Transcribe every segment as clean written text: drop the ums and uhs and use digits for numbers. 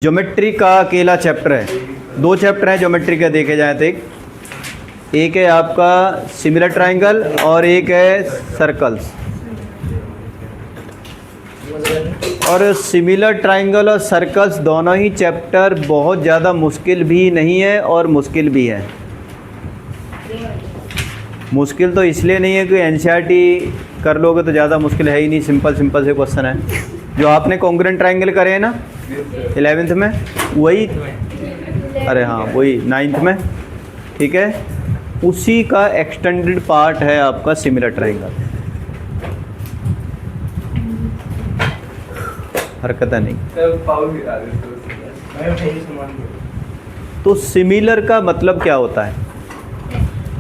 Geometry का अकेला chapter है, दो चैप्टर हैं ज्योमेट्री के देखे जाए तो एक है आपका सिमिलर ट्रायंगल और एक है सर्कल्स। और सिमिलर ट्रायंगल और सर्कल्स दोनों ही चैप्टर बहुत ज़्यादा मुश्किल भी नहीं है और मुश्किल भी है। मुश्किल तो इसलिए नहीं है कि एनसीईआरटी कर लोगे तो ज़्यादा मुश्किल है ही नहीं, सिंपल सिंपल से क्वेश्चन है। जो आपने कॉन्ग्रुएंट ट्रायंगल करे हैं ना 11th में, वही अरे हाँ वही 9th में, ठीक है, उसी का एक्सटेंडेड पार्ट है आपका सिमिलर ट्रायंगल। हरकत नहीं। तो सिमिलर का मतलब क्या होता है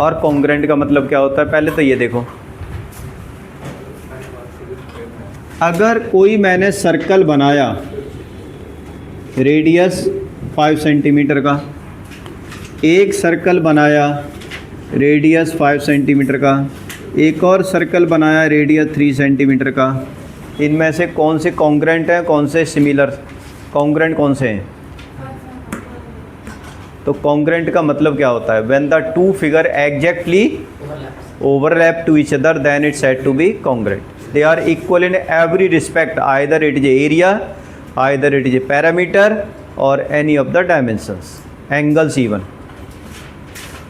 और कॉन्ग्रुएंट का मतलब क्या होता है, पहले तो ये देखो। अगर कोई मैंने सर्कल बनाया रेडियस 5 सेंटीमीटर का, एक सर्कल बनाया रेडियस 5 सेंटीमीटर का, एक और सर्कल बनाया रेडियस 3 सेंटीमीटर का, इनमें से कौन से कॉन्ग्रुएंट हैं, कौन से सिमिलर? कॉन्ग्रुएंट कौन से हैं? तो कॉन्ग्रुएंट का मतलब क्या होता है? When the two figure exactly overlap to each other then it's said to be congruent. They are equal in every respect, either it is area, either it is parameter or any of the dimensions, angles even.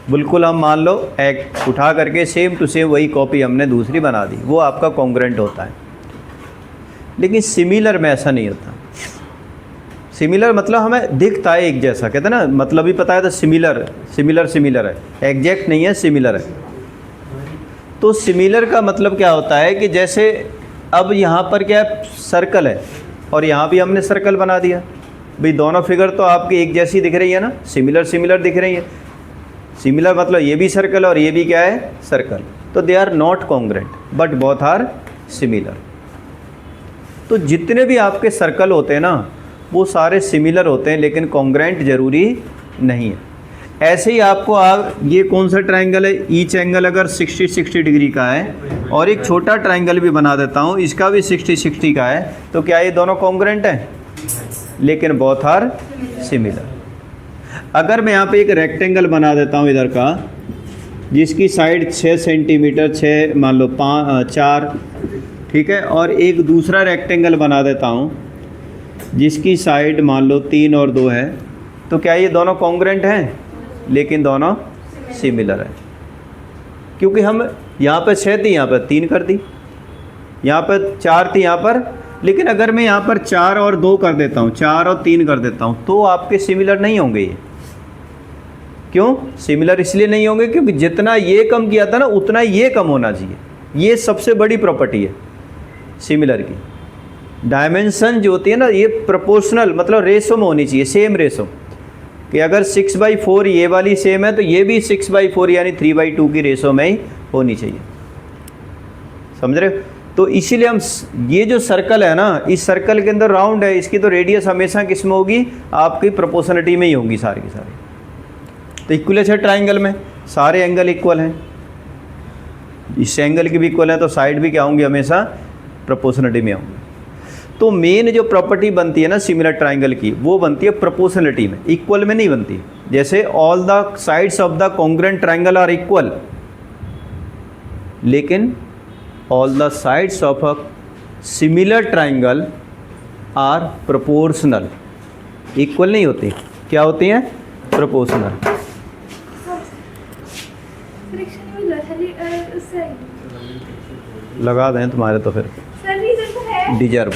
बिल्कुल हम मान लो एक उठा करके same to same वही copy हमने दूसरी बना दी, वो आपका कॉन्ग्रुएंट होता है। लेकिन सिमिलर में ऐसा नहीं होता। सिमिलर मतलब हमें दिखता है एक जैसा, कहते हैं ना, मतलब ही पता है तो सिमिलर सिमिलर सिमिलर है, एग्जैक्ट नहीं है, सिमिलर है। तो सिमिलर का मतलब क्या होता है कि जैसे अब यहाँ पर क्या सर्कल है और यहाँ भी हमने सर्कल बना दिया, भाई दोनों फिगर तो आपकी एक जैसी दिख रही है ना, सिमिलर सिमिलर दिख रही है। सिमिलर मतलब ये भी सर्कल और ये भी क्या है, सर्कल। तो they are not congruent but both are similar. तो जितने भी आपके सर्कल होते हैं ना वो सारे सिमिलर होते हैं, लेकिन कॉन्ग्रुएंट जरूरी नहीं है। ऐसे ही आपको ये कौन सा ट्रायंगल है, ईच एंगल अगर 60 डिग्री का है और एक छोटा ट्रायंगल भी बना देता हूँ, इसका भी 60 का है, तो क्या ये दोनों कॉन्ग्रुएंट हैं? लेकिन बोथ आर सिमिलर। अगर मैं यहाँ पे एक रेक्टेंगल बना देता हूँ इधर का, जिसकी साइड 6 सेंटीमीटर 6 मान लो 4, ठीक है, और एक दूसरा रेक्टेंगल बना देता हूँ जिसकी साइड मान लो 3 और 2 है, तो क्या ये दोनों कॉन्ग्रुएंट हैं? लेकिन दोनों सिमिलर है, क्योंकि हम यहाँ पर 6 थी, यहाँ पर 3 कर दी, यहाँ पर 4 थी यहाँ पर, लेकिन अगर मैं यहाँ पर 4 और 2 कर देता हूँ, 4 और 3 कर देता हूँ, तो आपके सिमिलर नहीं होंगे ये। क्यों सिमिलर? इसलिए नहीं होंगे क्योंकि जितना ये कम किया था ना उतना ये कम होना चाहिए। ये सबसे बड़ी प्रॉपर्टी है सिमिलर की। डायमेंशन जो होती है ना ये प्रोपोर्शनल, मतलब रेशो में होनी चाहिए, सेम रेशो, कि अगर 6/4 ये वाली सेम है तो ये भी 6/4 यानी 3/2 की रेशो में ही होनी चाहिए। समझ रहे हो? तो इसीलिए हम ये जो सर्कल है ना, इस सर्कल के अंदर राउंड है, इसकी तो रेडियस हमेशा किस में होगी? आपकी प्रोपोर्शनलिटी में ही होगी सारी की सारी। तो इक्विलेटरल ट्रायंगल में सारे एंगल इक्वल हैं, इस एंगल की भी इक्वल है, तो साइड भी क्या होंगी? हमेशा प्रोपोर्शनलिटी में होंगी। तो मेन जो प्रॉपर्टी बनती है ना सिमिलर ट्रायंगल की, वो बनती है प्रोपोर्शनलिटी में, इक्वल में नहीं बनती। जैसे all the sides of the congruent triangle are equal, लेकिन all the sides of a similar triangle are proportional. Equal नहीं होती, क्या होती हैं? प्रोपोर्शनल। लगा दें तुम्हारे तो फिर डिजर्व।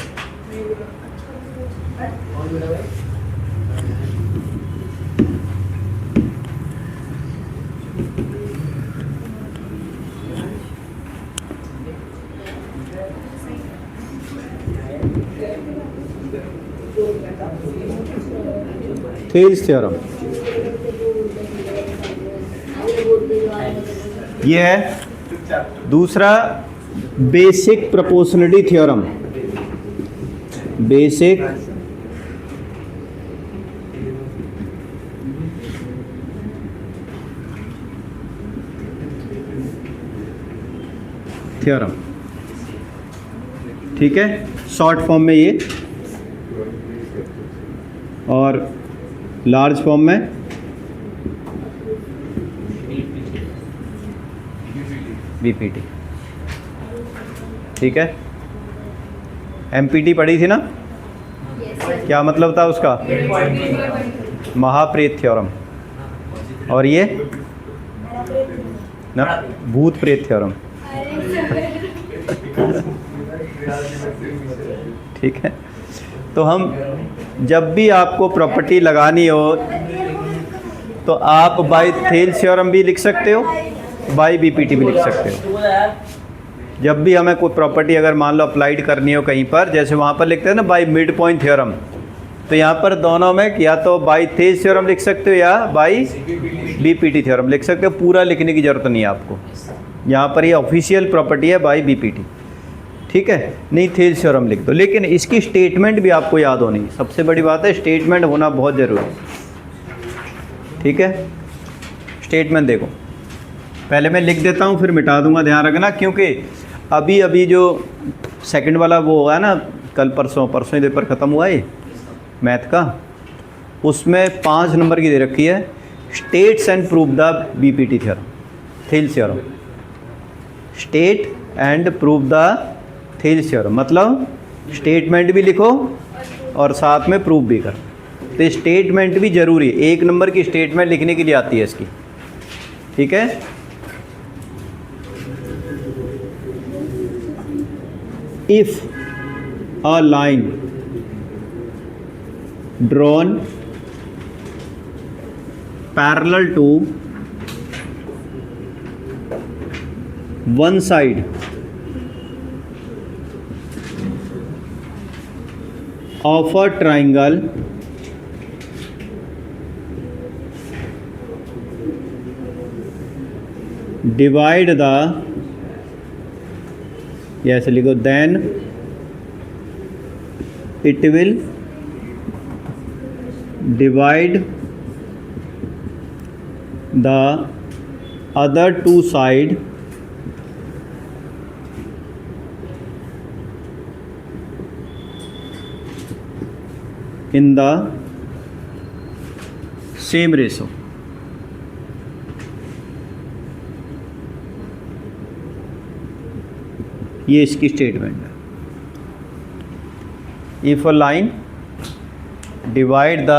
थेल्स थ्योरम ये है दूसरा, basic proportionality theorem. Basic theorem, ठीक है, शॉर्ट फॉर्म में ये और लार्ज फॉर्म में बीपीटी। ठीक है, एमपीटी पढ़ी थी ना? क्या मतलब था उसका? महाप्रेत थ्योरम। और ये ना भूत प्रेत थ्योरम। ठीक है, तो हम जब भी आपको प्रॉपर्टी लगानी हो तो आप बाय थेल्स थ्योरम भी लिख सकते हो, बाय बीपीटी भी लिख सकते हो। जब भी हमें कोई प्रॉपर्टी अगर मान लो अप्लाइड करनी हो कहीं पर, जैसे वहाँ पर लिखते हैं ना बाय मिड पॉइंट थ्योरम, तो यहाँ पर दोनों में या तो बाय थेल्स थ्योरम लिख सकते हो या बाय बीपीटी थ्योरम लिख सकते हो। पूरा लिखने की ज़रूरत नहीं है आपको, यहाँ पर ये ऑफिशियल प्रॉपर्टी है बाय बीपीटी। ठीक है, नहीं थेल्स थ्योरम लिख दो, लेकिन इसकी स्टेटमेंट भी आपको याद होनी, सबसे बड़ी बात है स्टेटमेंट होना बहुत ज़रूरी है। ठीक है, स्टेटमेंट देखो, पहले मैं लिख देता हूँ फिर मिटा दूंगा, ध्यान रखना, क्योंकि अभी अभी जो सेकंड वाला वो हुआ है ना, कल परसों ही पेपर ख़त्म हुआ है मैथ का, उसमें 5 नंबर की दे रखी है, states and prove the BPT theorem, Thales theorem. State and prove the Thales theorem मतलब स्टेटमेंट भी लिखो और साथ में प्रूफ भी करो। तो स्टेटमेंट भी जरूरी है, 1 नंबर की स्टेटमेंट लिखने के लिए आती है इसकी। ठीक है, if a line drawn parallel to one side of a triangle divide the, yes लिखो, then it will divide the other two side in the same ratio। ये इसकी स्टेटमेंट है। If a line divide the,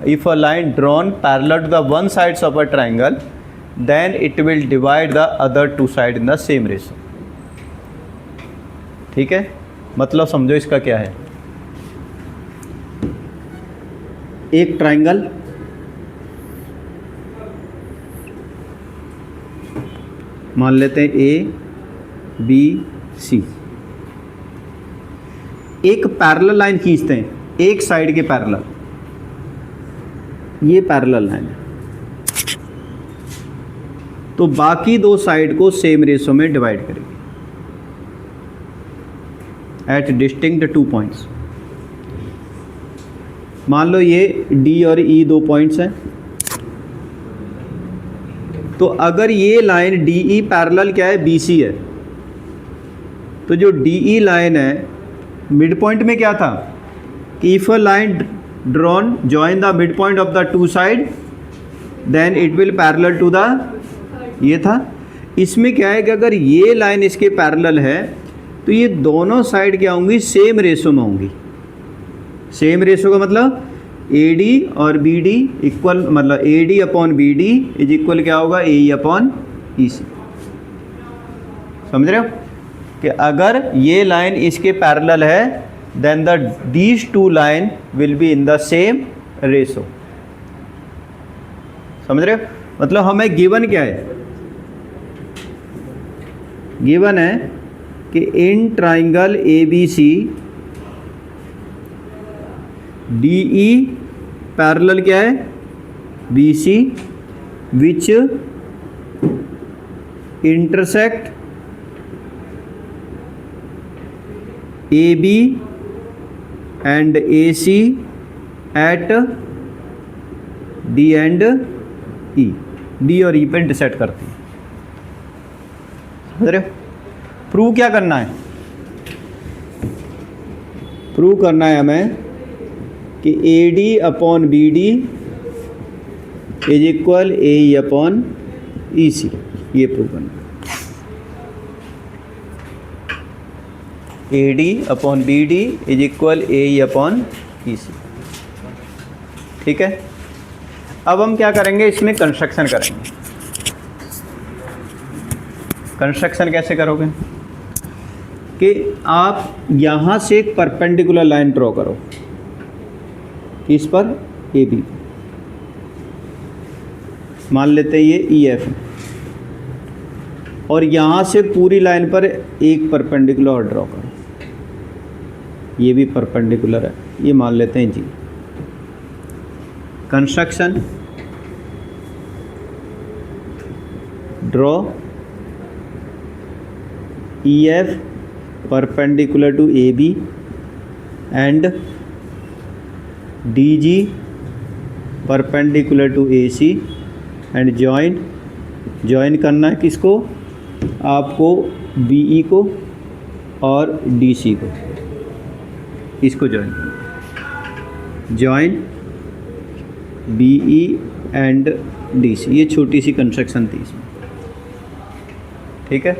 if a line drawn parallel to the one sides of a triangle then it will divide the other two side in the same ratio. ठीक है, मतलब समझो इसका क्या है। एक ट्राइंगल मान लेते हैं ए बी सी, एक पैरेलल लाइन खींचते हैं एक साइड के पैरेलल, ये पैरेलल लाइन है, तो बाकी 2 साइड को सेम रेशो में डिवाइड करेंगे एट डिस्टिंक्ट 2 पॉइंट्स। मान लो ये D और E 2 पॉइंट्स हैं, तो अगर ये लाइन DE पैरेलल क्या है BC है, तो जो DE लाइन है मिड पॉइंट में क्या था कि if a line drawn join the mid point of the 2 side then it will parallel to the, ये था। इसमें क्या है कि अगर ये लाइन इसके पैरेलल है तो ये दोनों साइड क्या होंगी, सेम रेशो में होंगी। सेम रेशो का मतलब AD और BD इक्वल, मतलब AD upon BD is equal क्या होगा, AE अपॉन EC। समझ रहे हो कि अगर ये लाइन इसके पैरेलल है then the these 2 line will be in the same ratio. समझ रहे हो, मतलब हमें गिवन क्या है, गिवन है कि in triangle ABC DE parallel क्या है BC which intersect AB and AC at D and E, D और E पे इंटरसेक्ट करती है। समझ रहे हो, प्रूव क्या करना है, प्रूव करना है हमें कि A D upon B D is equal A E upon E C, ये प्रूव करना। A D upon B D is equal A E upon E C. ठीक है, अब हम क्या करेंगे, इसमें कंस्ट्रक्शन करेंगे। कंस्ट्रक्शन कैसे करोगे कि आप यहाँ से एक परपेंडिकुलर लाइन ड्रॉ करो, इस पर ए बी, मान लेते हैं ये ई एफ, और यहाँ से पूरी लाइन पर एक परपेंडिकुलर और ड्रॉ करो, ये भी परपेंडिकुलर है, ये मान लेते हैं जी। Construction, draw E F perpendicular to A B and D G perpendicular to A C and join करना है किसको, आपको बी ई को और डी सी को, इसको जॉइन करना, join B E and D C. ये छोटी सी कंस्ट्रक्शन थी इसमें। ठीक है,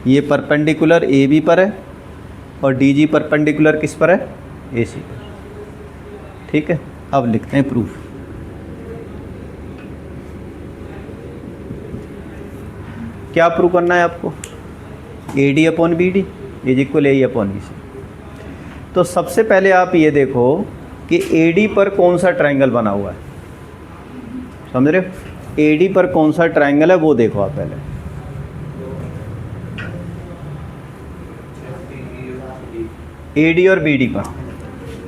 ये परपेंडिकुलर ए बी पर है और डी जी परपेंडिकुलर किस पर है, ए सी पर। ठीक है, अब लिखते हैं प्रूफ। क्या प्रूव करना है आपको, A D upon B D is equal A upon B C. तो सबसे पहले आप ये देखो कि ए डी पर कौन सा ट्रायंगल बना हुआ है, समझ रहे हो, ए डी पर कौन सा ट्रायंगल है वो देखो आप पहले। ए डी और बी डी पर,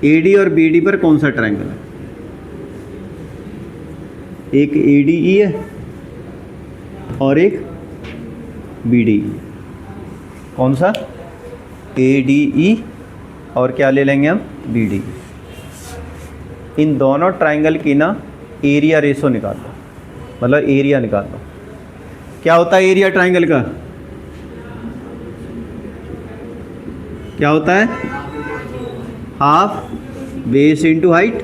ए डी और बी डी पर कौन सा ट्रायंगल है, एक ए डी ई है और एक बी डी ई। कौन सा, ए डी ई और क्या ले लेंगे हम, बी डी ई। इन दोनों ट्रायंगल की ना एरिया रेशो निकाल लो, मतलब एरिया निकाल लो। क्या होता है एरिया ट्रायंगल का, क्या होता है, हाफ बेस इंटू हाइट।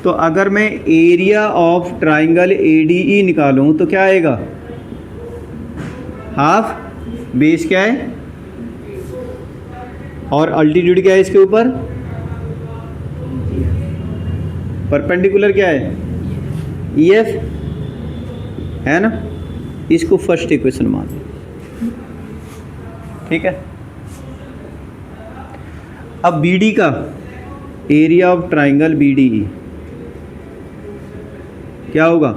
तो अगर मैं area of triangle A D ई निकालूं तो क्या आएगा, हाफ बेस क्या है और अल्टीट्यूड क्या है इसके ऊपर, परपेंडिकुलर क्या है, ई एफ है ना। इसको फर्स्ट इक्वेशन मान लो। ठीक है, अब बी डी का area of triangle B D E क्या होगा,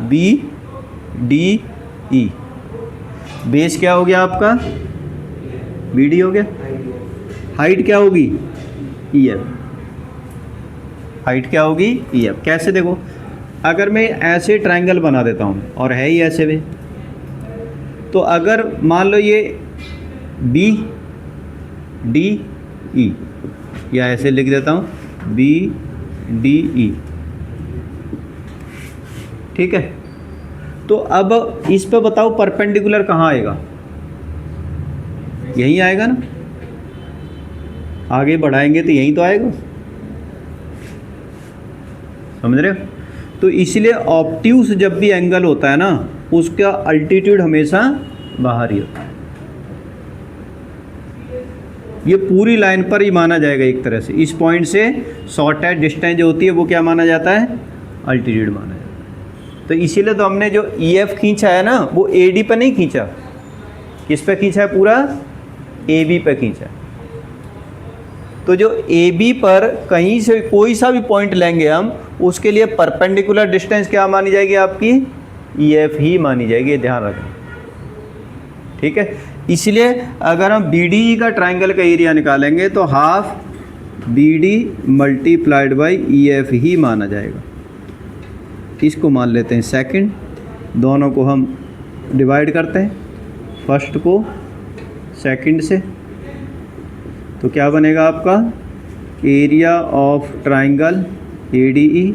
बी डी ई। बेस क्या हो गया आपका, बी डी हो गया। हाइट क्या होगी, ई एफ। हाइट क्या होगी, ई एफ। कैसे देखो, अगर मैं ऐसे ट्रायंगल बना देता हूँ और है ही ऐसे वे, तो अगर मान लो ये बी डी ई, या ऐसे लिख देता हूँ बी डी ई। ठीक है, तो अब इस पे बताओ परपेंडिकुलर कहाँ आएगा, यहीं आएगा ना। आगे बढ़ाएंगे तो यहीं तो आएगा, समझ रहे हो। तो इसलिए ऑब्ट्यूस जब भी एंगल होता है ना, उसका अल्टीट्यूड हमेशा बाहर ही होता है। ये पूरी लाइन पर ही माना जाएगा एक तरह से। इस पॉइंट से शॉर्टेस्ट डिस्टेंस जो होती है वो क्या माना जाता है, अल्टीट्यूड माना जाता है। तो इसीलिए तो हमने जो ई एफ खींचा है ना, वो ए डी पर नहीं खींचा, किस पे खींचा है, पूरा ए बी पे खींचा है। तो जो ए बी पर कहीं से कोई सा भी पॉइंट लेंगे हम, उसके लिए परपेंडिकुलर डिस्टेंस क्या मानी जाएगी, आपकी ई एफ ही मानी जाएगी, ध्यान रखना। ठीक है, इसलिए अगर हम बी डी ई का ट्राइंगल का एरिया निकालेंगे तो half B D multiplied by E F ही माना जाएगा। इसको मान लेते हैं सेकंड, दोनों को हम डिवाइड करते हैं, फर्स्ट को सेकंड से, तो क्या बनेगा आपका, area of triangle A D E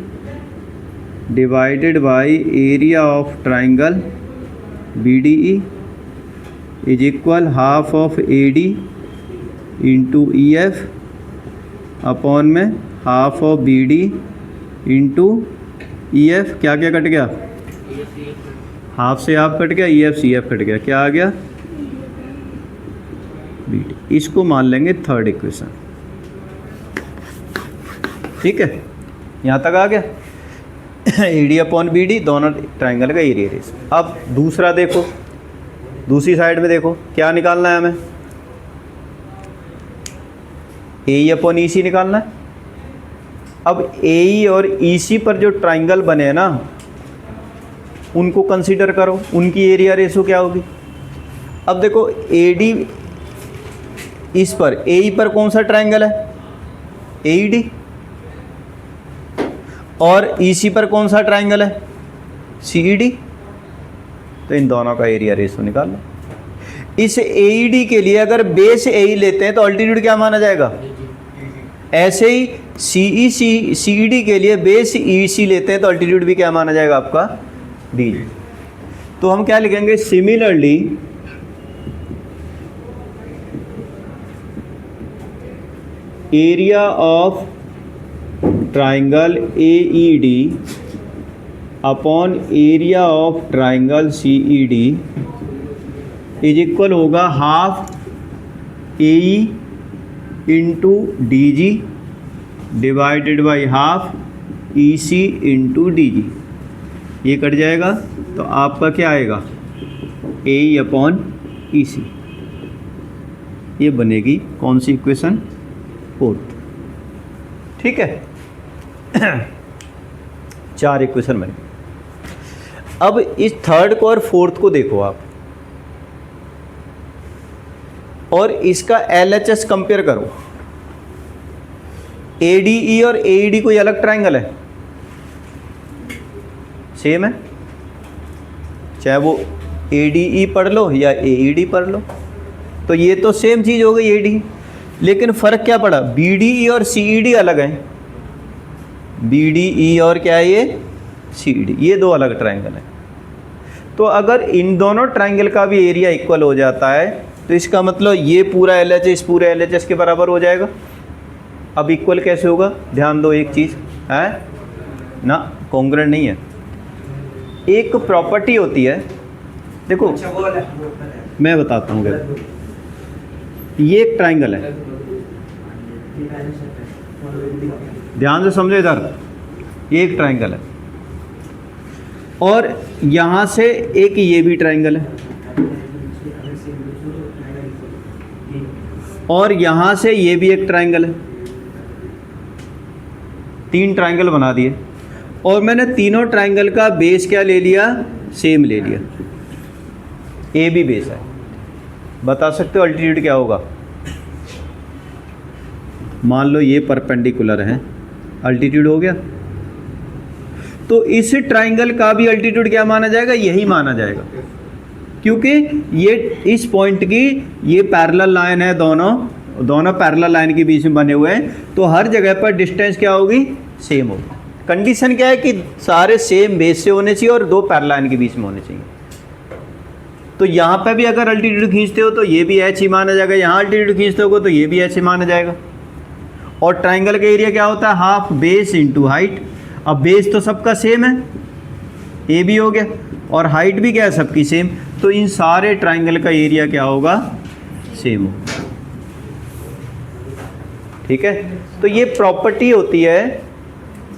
divided by area of triangle B D E is equal half of A D into E F upon में half of B D into E F, क्या क्या cut गया, half से half cut गया, E F C F cut गया, क्या आ गया बी डी। इसको मान लेंगे थर्ड इक्वेशन। ठीक है, यहाँ तक आ गया। A D upon B D दोनों ट्राइंगल का एरिया रेस। अब दूसरा देखो, दूसरी साइड में देखो क्या निकालना है हमें, ए अपॉन ई सी निकालना है। अब ए और ई सी पर जो ट्राइंगल बने हैं ना, उनको कंसीडर करो, उनकी एरिया रेशो क्या होगी। अब देखो ए डी, इस पर ए ई पर कौन सा ट्राइंगल है, ए ई डी, और ई सी पर कौन सा ट्राइंगल है, सी ई डी। तो इन दोनों का एरिया रेशो निकाल लो। इस ए ई डी के लिए अगर बेस ए ई लेते हैं तो अल्टीट्यूड क्या माना जाएगा, ऐसे ही सी ई डी के लिए बेस ई सी लेते हैं तो अल्टीट्यूड भी क्या माना जाएगा आपका, डी। तो हम क्या लिखेंगे, similarly area of triangle A E D upon area of triangle C E D is equal होगा half A E into D G divided by half E C into D G. ये cut जाएगा तो आपका क्या आएगा, ए E upon E C. ये बनेगी कौन सी इक्वेशन, फोर्थ। ठीक है, 4 इक्वेशन बने। अब इस थर्ड को और फोर्थ को देखो आप, और इसका LHS कंपेयर करो। ADE और AED कोई अलग ट्राइंगल है, सेम है, चाहे वो ADE पढ़ लो या AED पढ़ लो, तो ये तो सेम चीज़ हो गई AD। लेकिन फ़र्क क्या पड़ा, BDE और CED अलग हैं, BDE और क्या है ये CED, ये दो अलग ट्राइंगल हैं। तो अगर इन दोनों ट्राइंगल का भी एरिया इक्वल हो जाता है तो इसका मतलब ये पूरा LHS इस पूरे LHS के बराबर हो जाएगा। अब इक्वल कैसे होगा, ध्यान दो, एक चीज़ है ना, कॉन्ग्रुएंट नहीं है। एक प्रॉपर्टी होती है, देखो मैं बताता हूँ, ये एक ट्राइंगल है, ध्यान से समझो इधर, ये एक ट्राइंगल है और यहाँ से एक ये भी ट्राइंगल है और यहाँ से ये भी एक ट्राइंगल है। 3 ट्राइंगल बना दिए और मैंने तीनों ट्राइंगल का बेस क्या ले लिया, सेम ले लिया, ए भी बेस है। बता सकते हो अल्टीट्यूड क्या होगा, मान लो ये परपेंडिकुलर है, अल्टीट्यूड हो गया। तो इस ट्राइंगल का भी अल्टीट्यूड क्या माना जाएगा, यही माना जाएगा, क्योंकि ये इस पॉइंट की ये पैरेलल लाइन है, दोनों पैरेलल लाइन के बीच में बने हुए हैं, तो हर जगह पर डिस्टेंस क्या होगी, सेम होगी। कंडीशन क्या है कि सारे सेम बेस से होने चाहिए और 2 पैरेलल लाइन के बीच में होने चाहिए। तो यहाँ पे भी अगर अल्टीट्यूड खींचते हो तो ये भी एच ही माना जाएगा, यहाँ अल्टीट्यूड खींचते हो तो ये भी एच ही माना जाएगा। और ट्राइंगल का एरिया क्या होता है, हाफ बेस इंटू हाइट। अब बेस तो सबका सेम है, ए भी हो गया, और हाइट भी क्या है सबकी सेम, तो इन सारे ट्राइंगल का एरिया क्या होगा, सेम होगा। ठीक है, तो ये प्रॉपर्टी होती है।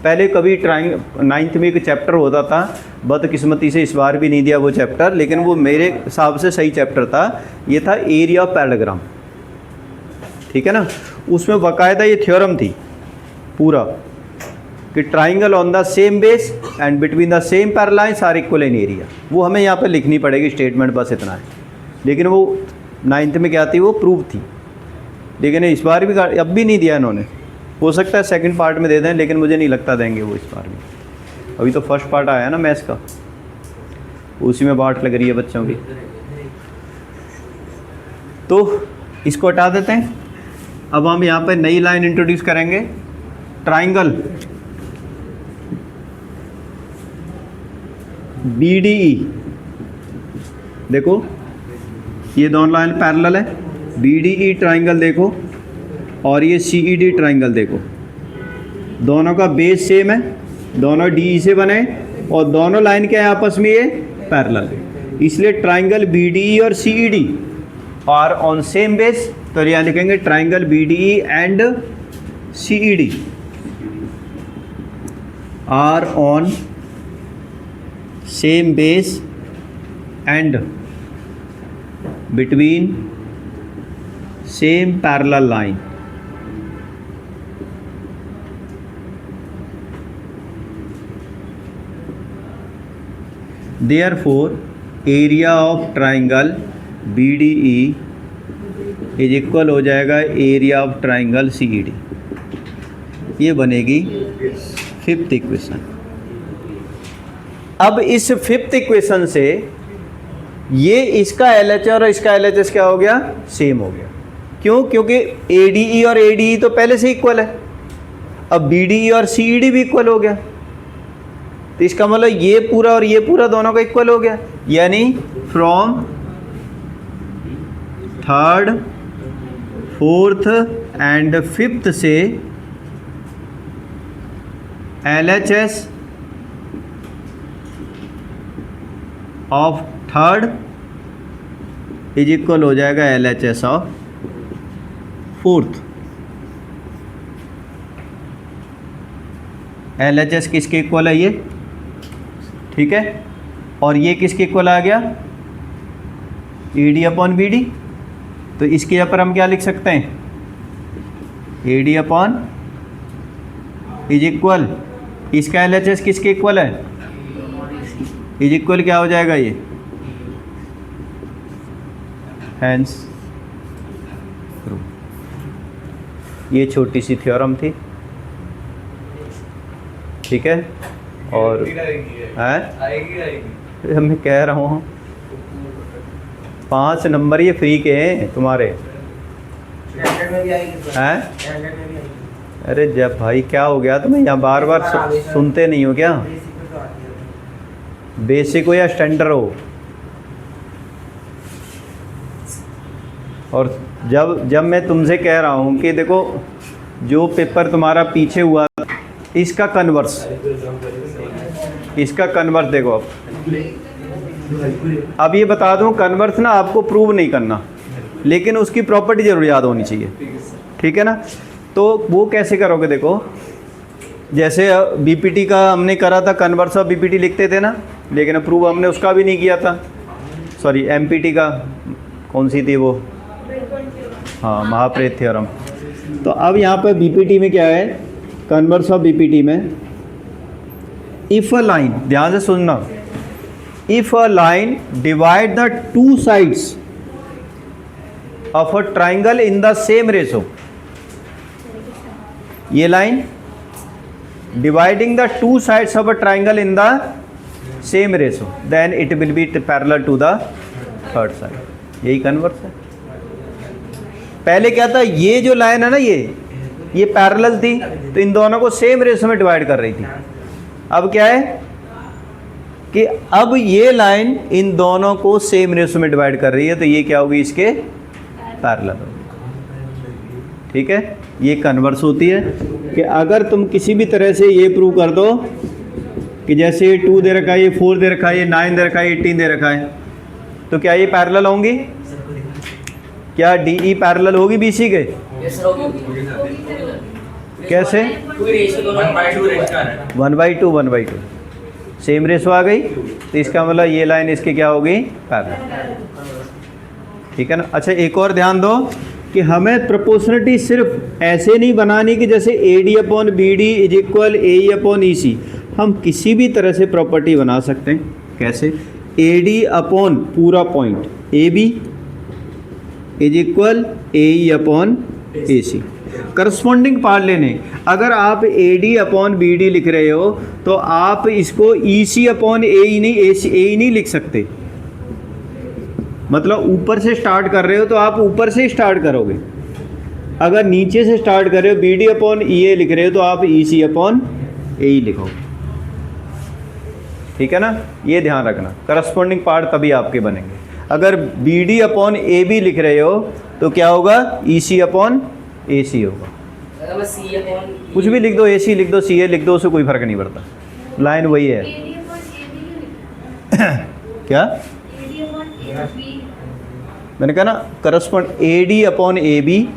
पहले कभी ट्राइंगल 9th में एक चैप्टर होता था, बदकिस्मती से इस बार भी नहीं दिया वो चैप्टर, लेकिन वो मेरे हिसाब से सही चैप्टर था। ये था एरिया ऑफ पैरेललोग्राम, ठीक है ना। उसमें बाकायदा ये थ्योरम थी पूरा कि triangle on the same base and between the same parallel lines are equal in area. वो हमें यहाँ पे लिखनी पड़ेगी स्टेटमेंट, बस इतना है। लेकिन वो 9th में क्या थी, वो प्रूफ थी। लेकिन इस बार भी अब भी नहीं दिया इन्होंने, हो सकता है सेकंड पार्ट में दे दें, लेकिन मुझे नहीं लगता देंगे वो इस बार भी। अभी तो फर्स्ट पार्ट आया ना मैथ्स का, उसी में बाट लग रही है बच्चों की। तो इसको हटा देते हैं। अब हम यहाँ पर नई लाइन इंट्रोड्यूस करेंगे, ट्राइंगल BDE। देखो ये दोनों लाइन पैरेलल है, BDE ट्राइंगल देखो और ये CED ट्राइंगल देखो, दोनों का बेस सेम है, दोनों DE से बने और दोनों लाइन क्या है आपस में ये पैरेलल, इसलिए ट्राइंगल BDE और CED are on same base. तो यहाँ लिखेंगे triangle BDE and CED are on same base and between same parallel line. Therefore, area of triangle BDE is equal हो जाएगा area of triangle CED। ये बनेगी fifth equation. अब इस fifth equation से ये इसका LHS और इसका LHS क्या हो गया, सेम हो गया। क्यों? क्योंकि ADE और ADE तो पहले से इक्वल है, अब BDE और CED भी इक्वल हो गया, तो इसका मतलब ये पूरा और ये पूरा दोनों का इक्वल हो गया। यानी from third, fourth and fifth से LHS of third is equal हो जाएगा LHS ऑफ फोर्थ। LHS किसके इक्वल है ये, ठीक है, और ये किसके इक्वल आ गया, AD अपॉन BD। तो इसके यहाँ पर हम क्या लिख सकते हैं, AD अपॉन इज इक्वल, इसका LHS किसके इक्वल है, इज इक्वल क्या हो जाएगा ये, हैंस ये छोटी सी थ्योरम थी, ठीक है। और है मैं कह रहा हूँ 5 नंबर ये फ्री के हैं तुम्हारे, हैं? अरे जब भाई क्या हो गया तुम्हें, यहाँ बार बार सुनते नहीं हो क्या, बेसिक हो या स्टैंडर्ड हो। और जब मैं तुमसे कह रहा हूँ कि देखो जो पेपर तुम्हारा पीछे हुआ इसका कन्वर्स देखो, अब ये बता दूँ कन्वर्स ना आपको प्रूव नहीं करना, लेकिन उसकी प्रॉपर्टी जरूर याद होनी चाहिए, ठीक है ना। तो वो कैसे करोगे, देखो जैसे BPT का हमने करा था, कन्वर्स ऑफ BPT लिखते थे ना, लेकिन प्रूव हमने उसका भी नहीं किया था। सॉरी MPT का कौन सी थी वो, हाँ महाप्रेत थ्योरम। तो अब यहाँ पर BPT में क्या है, कन्वर्स ऑफ BPT में इफ अ लाइन, ध्यान से सुनना, if a line divide the two sides of a triangle in the same ratio, ये line dividing the two sides of a triangle in the same ratio, then it will be parallel to the third side. यही converse है। पहले क्या था, ये जो line है ना ये पैरेलल थी, तो इन दोनों को सेम रेशो में डिवाइड कर रही थी। अब क्या है कि अब ये लाइन इन दोनों को सेम रेशो में डिवाइड कर रही है, तो ये क्या होगी, इसके पैरेलल होगी, ठीक है। ये कन्वर्स होती है कि अगर तुम किसी भी तरह से ये प्रूव कर दो कि जैसे ये 2 दे रखा है, ये 4 दे रखा है, ये 9 दे रखा है, 18 दे रखा है, तो क्या ये पैरेलल होंगी, क्या DE पैरेलल होगी BC के, कैसे 1/2 सेम रेशो आ गई, तो इसका मतलब ये लाइन इसकी क्या होगी, पैरेलल, ठीक है ना। अच्छा एक और ध्यान दो कि हमें प्रोपोर्शनलिटी सिर्फ ऐसे नहीं बनानी कि जैसे AD upon BD is equal AE upon EC, हम किसी भी तरह से प्रॉपर्टी बना सकते हैं। कैसे, AD अपॉन पूरा point AB is equal AE upon AC, corresponding part लेने। अगर आप AD अपॉन BD लिख रहे हो तो आप इसको EC अपॉन AE नहीं लिख सकते, मतलब ऊपर से स्टार्ट कर रहे हो तो आप ऊपर से स्टार्ट करोगे। अगर नीचे से स्टार्ट कर रहे हो, BD अपॉन EA लिख रहे हो तो आप EC अपॉन AE लिखोगे, ठीक है ना। ये ध्यान रखना, करस्पॉन्डिंग पार्ट तभी आपके बनेंगे। अगर BD अपॉन AB लिख रहे हो तो क्या होगा, EC अपॉन ए सी होगा। कुछ भी लिख दो, ए सी लिख दो, सी ए लिख दो, उससे कोई फ़र्क नहीं पड़ता, लाइन वही है। क्या मैंने कहा ना, correspond A D upon A B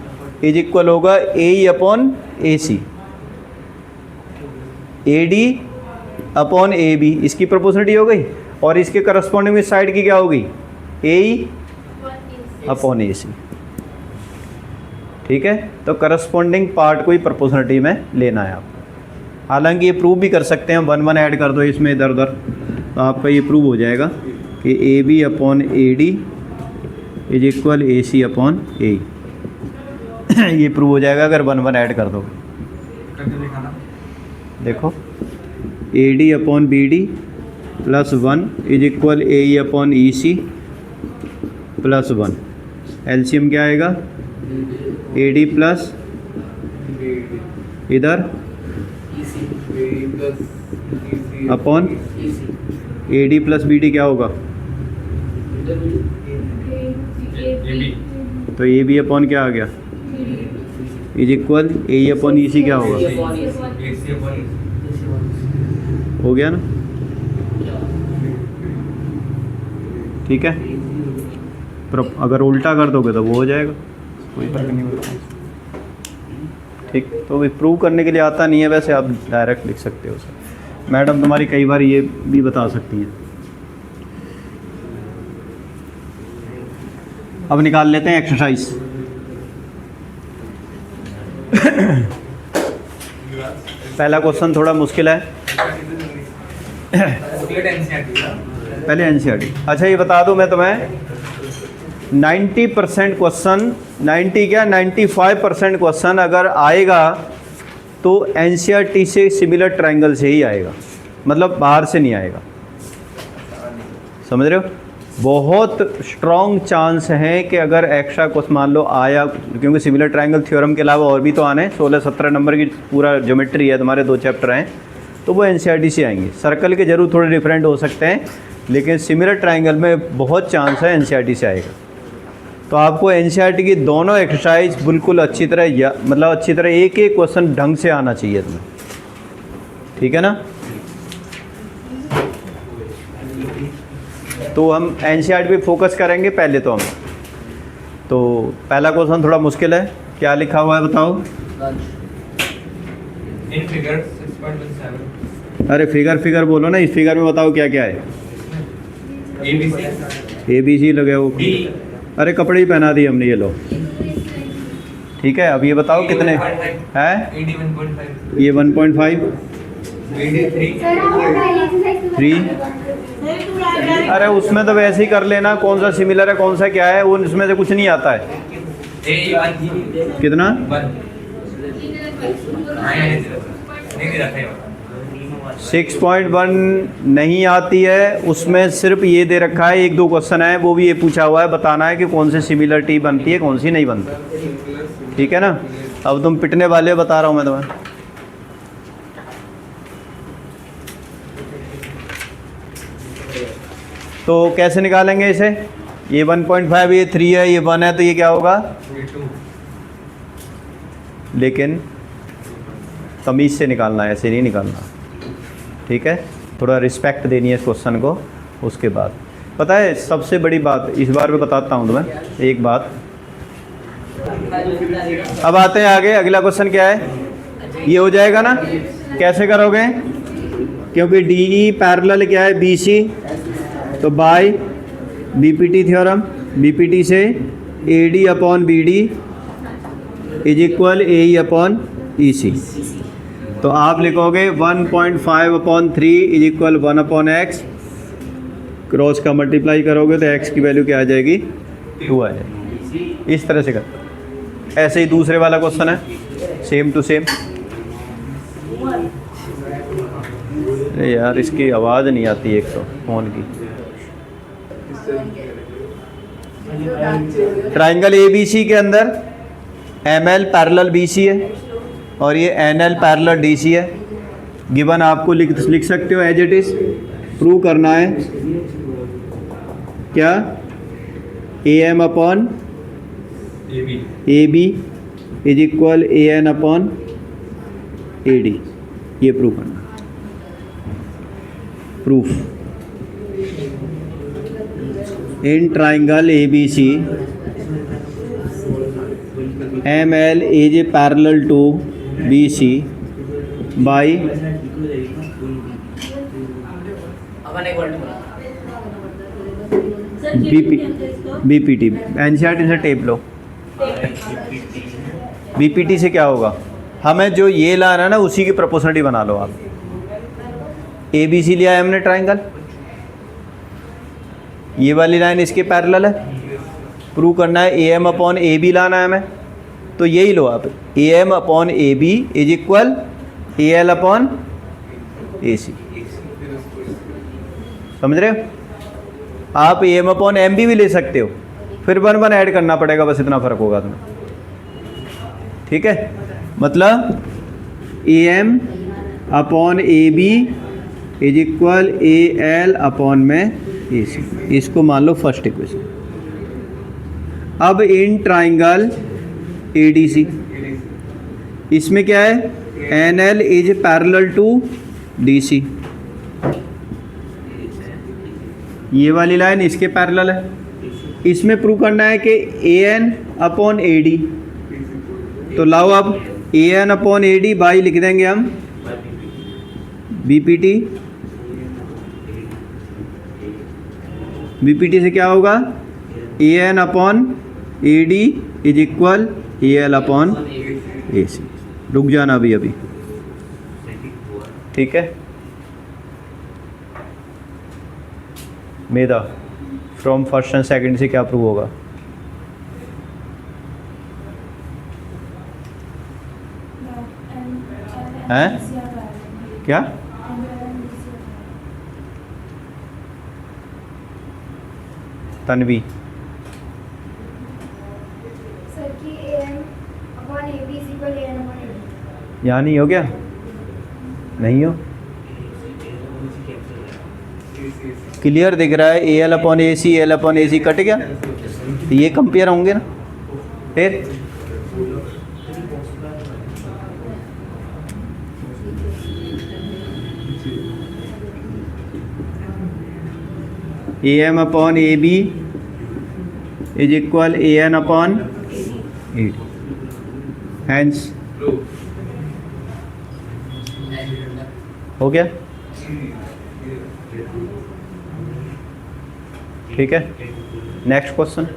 is equal होगा A E upon A C. A D upon A B इसकी प्रोपोर्शनलिटी हो गई, और इसके करस्पॉन्डिंग में साइड की क्या होगी, ए ई अपॉन ए सी। ठीक है, तो करस्पॉन्डिंग पार्ट को ही प्रोपोर्शनलिटी में लेना है आपको। हालांकि ये प्रूव भी कर सकते हैं, 1 1 ऐड कर दो इसमें इधर उधर, तो आपका ये प्रूव हो जाएगा कि A B upon A D is equal A C upon A. ये प्रूव हो जाएगा अगर 1 1 ऐड कर दोगे। देखो A D upon B D plus 1 is equal A E upon E C plus 1। LCM क्या आएगा, ए डी प्लस इधर upon A D plus B D क्या होगा, तो ए बी अपॉन क्या आ गया, is equal A E upon E C क्या होगा, हो गया ना। ठीक है, अगर उल्टा कर दोगे तो वो हो जाएगा, कोई फर्क नहीं पड़ता। ठीक, तो भी प्रूव करने के लिए आता नहीं है, वैसे आप डायरेक्ट लिख सकते हो सर। मैडम तुम्हारी कई बार ये भी बता सकती हैं। अब निकाल लेते हैं एक्सरसाइज। पहला क्वेश्चन थोड़ा मुश्किल है। पहले एनसीईआरटी। अच्छा ये बता दूं मैं तुम्हें, 90% क्वेश्चन, 90 क्या 95% क्वेश्चन अगर आएगा तो एनसीईआरटी से सिमिलर ट्रायंगल से ही आएगा, मतलब बाहर से नहीं आएगा। समझ रहे हो, बहुत स्ट्रॉन्ग चांस है कि अगर एक्स्ट्रा क्वेश्चन मान लो आया, क्योंकि सिमिलर ट्रायंगल थ्योरम के अलावा और भी तो आने 16-17 नंबर की पूरा ज्योमेट्री है, तुम्हारे 2 चैप्टर हैं, तो वो एनसीईआरटी से आएंगे। सर्कल के जरूर थोड़े डिफरेंट हो सकते हैं, लेकिन सिमिलर ट्रायंगल में बहुत चांस है एनसीईआरटी से आएगा। तो आपको एनसीईआरटी की दोनों एक्सरसाइज बिल्कुल अच्छी तरह, मतलब अच्छी तरह एक एक क्वेश्चन ढंग से आना चाहिए तुम्हें। ठीक है ना, तो हम एनसीईआरटी पे फोकस करेंगे पहले। तो पहला क्वेश्चन थोड़ा मुश्किल है, क्या लिखा हुआ है बताओ। In figure 6.17। अरे फिगर बोलो ना, इस फिगर में बताओ क्या क्या है। ABC लगे वो, अरे कपड़े ही पहना दिए हमने, ये लो। ठीक है, अब ये बताओ कितने हैं। ये 1.5, 3। अरे उसमें तो वैसे ही कर लेना, कौन सा सिमिलर है कौन सा क्या है, वो इसमें से कुछ नहीं आता है। कितना 6.1 नहीं आती है, उसमें सिर्फ ये दे रखा है, 1-2 क्वेश्चन है, वो भी ये पूछा हुआ है, बताना है कि कौन से सिमिलरिटी बनती है कौन सी नहीं बनती। ठीक है ना, अब तुम पिटने वाले बता रहा हूँ मैं तुम्हें। तो कैसे निकालेंगे इसे, ये 1.5, ये 3 है, ये 1 है, तो ये क्या होगा, लेकिन तमीज़ से निकालना है, ऐसे नहीं निकालना। ठीक है, थोड़ा रिस्पेक्ट देनी है इस क्वेश्चन को। उसके बाद पता है सबसे बड़ी बात, इस बार मैं बताता हूँ तुम्हें एक बात। अब आते हैं आगे, अगला क्वेश्चन क्या है, ये हो जाएगा ना, कैसे करोगे, क्योंकि DE पैरेलल क्या है BC, तो बाय BPT थ्योरम, BPT से AD upon BD is equal AE upon EC। तो आप लिखोगे 1.5 upon 3 is equal 1 upon x, cross का मल्टीप्लाई करोगे तो x की वैल्यू क्या आ जाएगी, 2 आ जाएगी। इस तरह से कर। ऐसे ही दूसरे वाला क्वेश्चन है, सेम टू सेम। अरे यार इसकी आवाज़ नहीं आती एक तो फ़ोन की। ट्राइंगल ABC के अंदर ML पैरेलल BC है और ये NL पैरेलल DC है। गिवन आपको लिख सकते हो एज इट इज़। प्रूव करना है क्या, AM upon AB is equal A N upon A D, ये प्रूव करना। Proof in triangle A B C M L is a parallel to B C by BPT. NCERT से टेप लो। BPT से क्या होगा, हमें जो ये लाना है ना उसी की प्रोपोर्शनलिटी बना लो आप। ए बी सी लिया है हमने ट्राइंगल, ये वाली लाइन इसके पैरेलल है, प्रूव करना है A M upon A B लाना है हमें, तो यही लो आप, A M upon A B is equal A L upon A C. समझ रहे हो? आप A M upon M B भी ले सकते हो, फिर 1 1 ऐड करना पड़ेगा, बस इतना फ़र्क होगा तुम्हें। ठीक है, मतलब A M upon A B is equal A L upon में ए सी, इसको मान लो फर्स्ट इक्वेशन। अब इन ट्राइंगल ए डी सी, इसमें क्या है, N L is parallel to D C, ये वाली लाइन इसके पैरेलल है। इसमें प्रूव करना है कि A N upon A D, तो लाओ अब A N upon A D by लिख देंगे हम बीपीटी। बीपीटी से क्या होगा, A N upon A D is equal A L upon A C. रुक जाना अभी अभी, ठीक है। मेरा फ्रॉम फर्स्ट एंड सेकंड से क्या प्रूव होगा, हैं क्या, तन्वी यहाँ नहीं हो गया, नहीं हो, क्लियर दिख रहा है, A L upon A C, L upon A C cut गया, तो ये कंपेयर होंगे ना। फिर A M upon A B is equal A N upon A D, hence हो गया। ठीक है, नेक्स्ट क्वेश्चन।